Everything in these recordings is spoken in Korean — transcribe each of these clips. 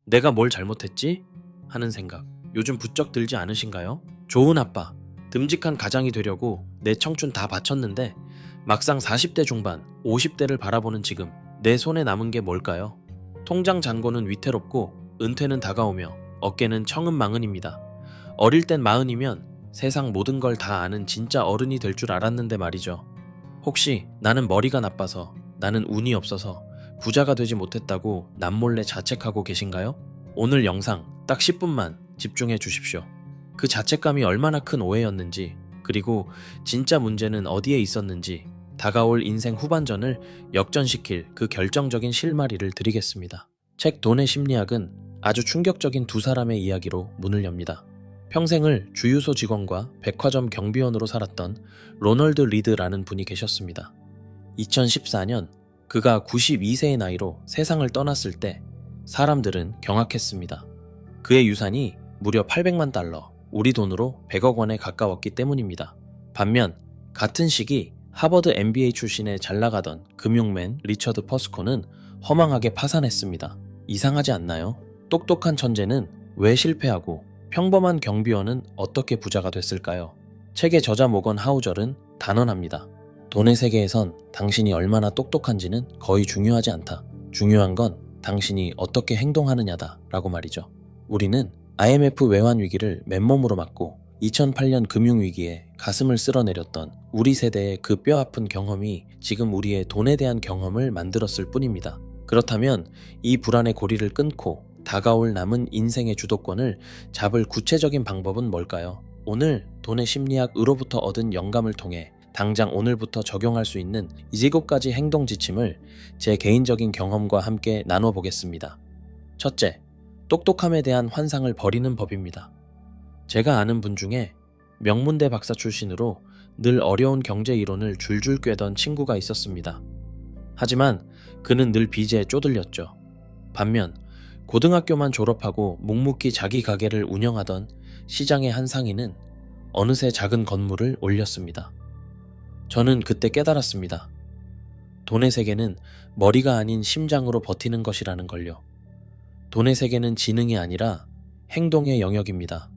내가 뭘 잘못했지? 하는 생각 요즘 부쩍 들지 않으신가요? 좋은 아빠, 듬직한 가장이 되려고 내 청춘 다 바쳤는데 막상 40대 중반, 50대를 바라보는 지금 내 손에 남은 게 뭘까요? 통장 잔고는 위태롭고 은퇴는 다가오며 어깨는 청은망은입니다. 어릴 땐 마흔이면 세상 모든 걸 다 아는 진짜 어른이 될 줄 알았는데 말이죠. 혹시 나는 머리가 나빠서, 나는 운이 없어서 부자가 되지 못했다고 남몰래 자책하고 계신가요? 오늘 영상 딱 10분만 집중해 주십시오. 그 자책감이 얼마나 큰 오해였는지, 그리고 진짜 문제는 어디에 있었는지 다가올 인생 후반전을 역전시킬 그 결정적인 실마리를 드리겠습니다. 책 돈의 심리학은 아주 충격적인 두 사람의 이야기로 문을 엽니다. 평생을 주유소 직원과 백화점 경비원으로 살았던 로널드 리드라는 분이 계셨습니다. 2014년 그가 92세의 나이로 세상을 떠났을 때 사람들은 경악했습니다. 그의 유산이 무려 800만 달러, 우리 돈으로 100억 원에 가까웠기 때문입니다. 반면 같은 시기 하버드 MBA 출신의 잘나가던 금융맨 리처드 퍼스코는 허망하게 파산했습니다. 이상하지 않나요? 똑똑한 천재는 왜 실패하고 평범한 경비원은 어떻게 부자가 됐을까요? 책의 저자 모건 하우절은 단언합니다. 돈의 세계에선 당신이 얼마나 똑똑한지는 거의 중요하지 않다. 중요한 건 당신이 어떻게 행동하느냐다 라고 말이죠. 우리는 IMF 외환 위기를 맨몸으로 맞고 2008년 금융위기에 가슴을 쓸어내렸던 우리 세대의 그 뼈아픈 경험이 지금 우리의 돈에 대한 경험을 만들었을 뿐입니다. 그렇다면 이 불안의 고리를 끊고 다가올 남은 인생의 주도권을 잡을 구체적인 방법은 뭘까요? 오늘 돈의 심리학으로부터 얻은 영감을 통해 당장 오늘부터 적용할 수 있는 7가지 행동 지침을 제 개인적인 경험과 함께 나눠보겠습니다. 첫째, 똑똑함에 대한 환상을 버리는 법입니다. 제가 아는 분 중에 명문대 박사 출신으로 늘 어려운 경제 이론을 줄줄 꿰던 친구가 있었습니다. 하지만 그는 늘 빚에 쪼들렸죠. 반면 고등학교만 졸업하고 묵묵히 자기 가게를 운영하던 시장의 한 상인은 어느새 작은 건물을 올렸습니다. 저는 그때 깨달았습니다. 돈의 세계는 머리가 아닌 심장으로 버티는 것이라는 걸요. 돈의 세계는 지능이 아니라 행동의 영역입니다.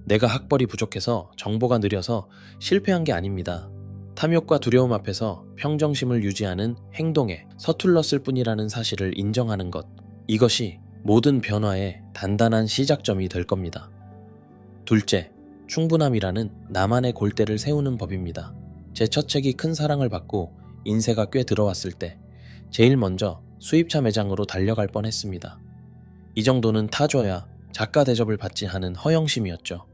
내가 학벌이 부족해서 정보가 느려서 실패한 게 아닙니다. 탐욕과 두려움 앞에서 평정심을 유지하는 행동에 서툴렀을 뿐이라는 사실을 인정하는 것. 이것이 모든 변화의 단단한 시작점이 될 겁니다. 둘째, 충분함이라는 나만의 골대를 세우는 법입니다. 제 첫 책이 큰 사랑을 받고 인세가 꽤 들어왔을 때 제일 먼저 수입차 매장으로 달려갈 뻔했습니다. 이 정도는 타줘야 작가 대접을 받지 하는 허영심이었죠.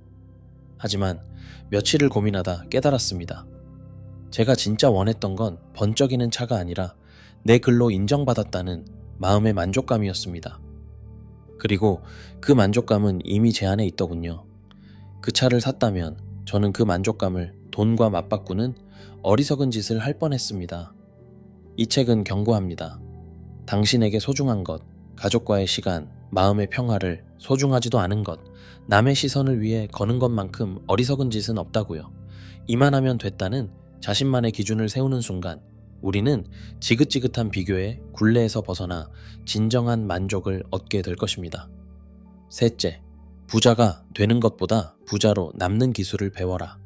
하지만 며칠을 고민하다 깨달았습니다. 제가 진짜 원했던 건 번쩍이는 차가 아니라 내 글로 인정받았다는 마음의 만족감이었습니다. 그리고 그 만족감은 이미 제 안에 있더군요. 그 차를 샀다면 저는 그 만족감을 돈과 맞바꾸는 어리석은 짓을 할 뻔했습니다. 이 책은 경고합니다. 당신에게 소중한 것, 가족과의 시간, 마음의 평화를 소중하지도 않은 것, 남의 시선을 위해 거는 것만큼 어리석은 짓은 없다고요. 이만하면 됐다는 자신만의 기준을 세우는 순간 우리는 지긋지긋한 비교의 굴레에서 벗어나 진정한 만족을 얻게 될 것입니다. 셋째, 부자가 되는 것보다 부자로 남는 기술을 배워라.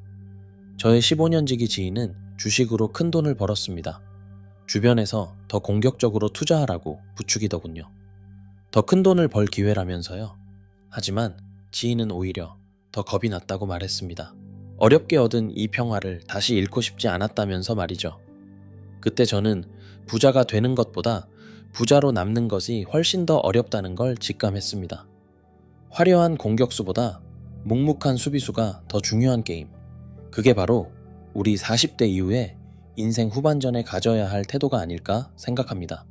저의 15년지기 지인은 주식으로 큰 돈을 벌었습니다. 주변에서 더 공격적으로 투자하라고 부추기더군요. 더 큰 돈을 벌 기회라면서요. 하지만 지인은 오히려 더 겁이 났다고 말했습니다. 어렵게 얻은 이 평화를 다시 잃고 싶지 않았다면서 말이죠. 그때 저는 부자가 되는 것보다 부자로 남는 것이 훨씬 더 어렵다는 걸 직감했습니다. 화려한 공격수보다 묵묵한 수비수가 더 중요한 게임. 그게 바로 우리 40대 이후에 인생 후반전에 가져야 할 태도가 아닐까 생각합니다.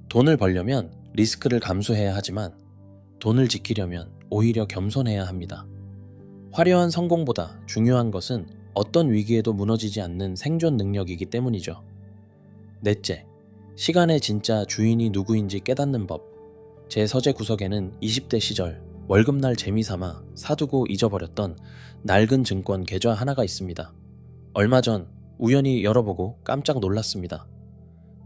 돈을 벌려면 리스크를 감수해야 하지만 돈을 지키려면 오히려 겸손해야 합니다. 화려한 성공보다 중요한 것은 어떤 위기에도 무너지지 않는 생존 능력이기 때문이죠. 넷째, 시간의 진짜 주인이 누구인지 깨닫는 법. 제 서재 구석에는 20대 시절 월급날 재미삼아 사두고 잊어버렸던 낡은 증권 계좌 하나가 있습니다. 얼마 전 우연히 열어보고 깜짝 놀랐습니다.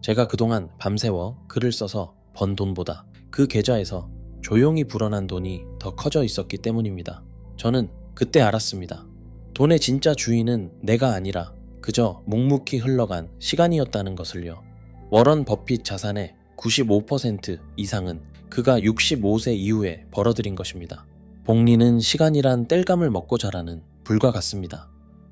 제가 그동안 밤새워 글을 써서 번 돈보다 그 계좌에서 조용히 불어난 돈이 더 커져 있었기 때문입니다. 저는 그때 알았습니다. 돈의 진짜 주인은 내가 아니라 그저 묵묵히 흘러간 시간이었다는 것을요. 워런 버핏 자산의 95% 이상은 그가 65세 이후에 벌어들인 것입니다. 복리는 시간이란 땔감을 먹고 자라는 불과 같습니다.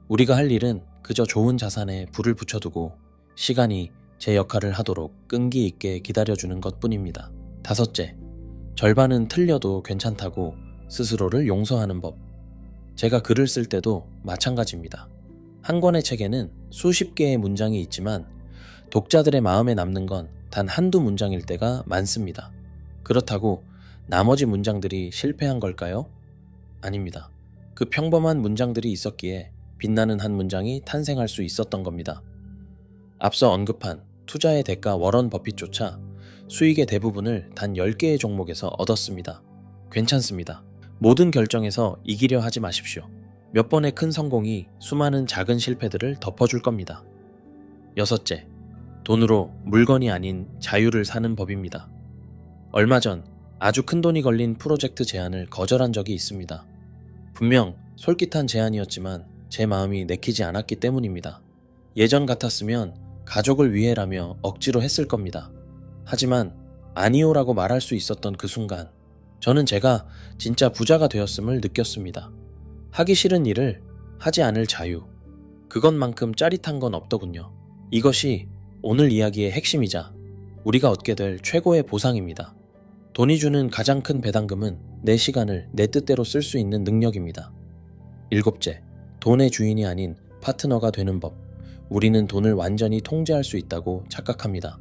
우리가 할 일은 그저 좋은 자산에 불을 붙여두고 시간이 제 역할을 하도록 끈기 있게 기다려주는 것뿐입니다. 다섯째, 절반은 틀려도 괜찮다고 스스로를 용서하는 법. 제가 글을 쓸 때도 마찬가지입니다. 한 권의 책에는 수십 개의 문장이 있지만 독자들의 마음에 남는 건 단 한두 문장일 때가 많습니다. 그렇다고 나머지 문장들이 실패한 걸까요? 아닙니다. 그 평범한 문장들이 있었기에 빛나는 한 문장이 탄생할 수 있었던 겁니다. 앞서 언급한 투자의 대가 워런 버핏조차 수익의 대부분을 단 10개의 종목에서 얻었습니다. 괜찮습니다. 모든 결정에서 이기려 하지 마십시오. 몇 번의 큰 성공이 수많은 작은 실패들을 덮어줄 겁니다. 여섯째, 돈으로 물건이 아닌 자유를 사는 법입니다. 얼마 전 아주 큰 돈이 걸린 프로젝트 제안을 거절한 적이 있습니다. 분명 솔깃한 제안이었지만 제 마음이 내키지 않았기 때문입니다. 예전 같았으면 가족을 위해라며 억지로 했을 겁니다. 하지만 아니오라고 말할 수 있었던 그 순간 저는 제가 진짜 부자가 되었음을 느꼈습니다. 하기 싫은 일을 하지 않을 자유. 그것만큼 짜릿한 건 없더군요. 이것이 오늘 이야기의 핵심이자 우리가 얻게 될 최고의 보상입니다. 돈이 주는 가장 큰 배당금은 내 시간을 내 뜻대로 쓸 수 있는 능력입니다. 일곱째, 돈의 주인이 아닌 파트너가 되는 법. 우리는 돈을 완전히 통제할 수 있다고 착각합니다.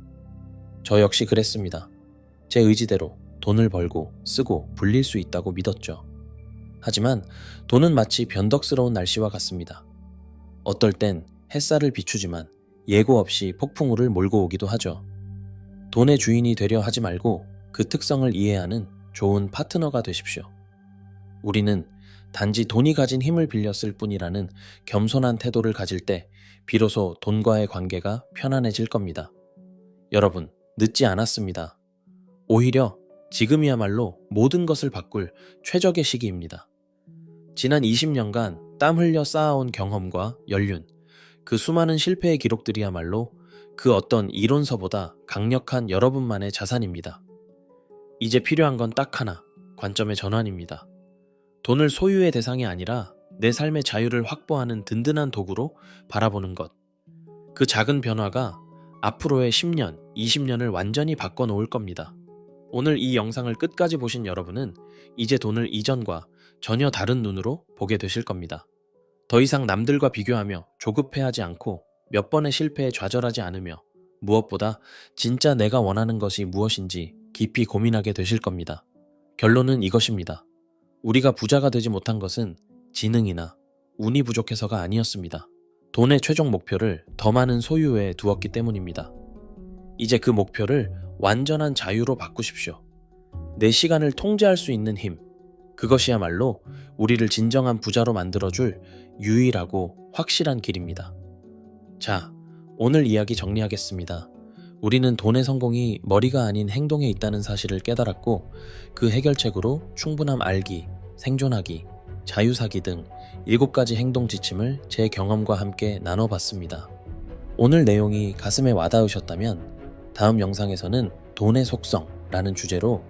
저 역시 그랬습니다. 제 의지대로 돈을 벌고 쓰고 불릴 수 있다고 믿었죠. 하지만 돈은 마치 변덕스러운 날씨와 같습니다. 어떨 땐 햇살을 비추지만 예고 없이 폭풍우를 몰고 오기도 하죠. 돈의 주인이 되려 하지 말고 그 특성을 이해하는 좋은 파트너가 되십시오. 우리는 단지 돈이 가진 힘을 빌렸을 뿐이라는 겸손한 태도를 가질 때 비로소 돈과의 관계가 편안해질 겁니다. 여러분, 늦지 않았습니다. 오히려 지금이야말로 모든 것을 바꿀 최적의 시기입니다. 지난 20년간 땀 흘려 쌓아온 경험과 연륜, 그 수많은 실패의 기록들이야말로 그 어떤 이론서보다 강력한 여러분만의 자산입니다. 이제 필요한 건 딱 하나, 관점의 전환입니다. 돈을 소유의 대상이 아니라 내 삶의 자유를 확보하는 든든한 도구로 바라보는 것. 그 작은 변화가 앞으로의 10년, 20년을 완전히 바꿔놓을 겁니다. 오늘 이 영상을 끝까지 보신 여러분은 이제 돈을 이전과 전혀 다른 눈으로 보게 되실 겁니다. 더 이상 남들과 비교하며 조급해하지 않고 몇 번의 실패에 좌절하지 않으며 무엇보다 진짜 내가 원하는 것이 무엇인지 깊이 고민하게 되실 겁니다. 결론은 이것입니다. 우리가 부자가 되지 못한 것은 지능이나 운이 부족해서가 아니었습니다. 돈의 최종 목표를 더 많은 소유에 두었기 때문입니다. 이제 그 목표를 완전한 자유로 바꾸십시오. 내 시간을 통제할 수 있는 힘, 그것이야말로 우리를 진정한 부자로 만들어줄 유일하고 확실한 길입니다. 자, 오늘 이야기 정리하겠습니다. 우리는 돈의 성공이 머리가 아닌 행동에 있다는 사실을 깨달았고 그 해결책으로 충분함 알기, 생존하기, 자유사기 등 7가지 행동 지침을 제 경험과 함께 나눠봤습니다. 오늘 내용이 가슴에 와닿으셨다면 다음 영상에서는 돈의 속성라는 주제로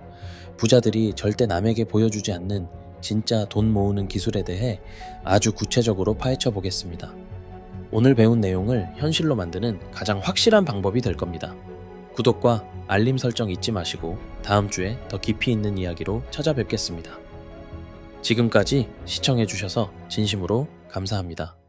부자들이 절대 남에게 보여주지 않는 진짜 돈 모으는 기술에 대해 아주 구체적으로 파헤쳐 보겠습니다. 오늘 배운 내용을 현실로 만드는 가장 확실한 방법이 될 겁니다. 구독과 알림 설정 잊지 마시고 다음 주에 더 깊이 있는 이야기로 찾아뵙겠습니다. 지금까지 시청해주셔서 진심으로 감사합니다.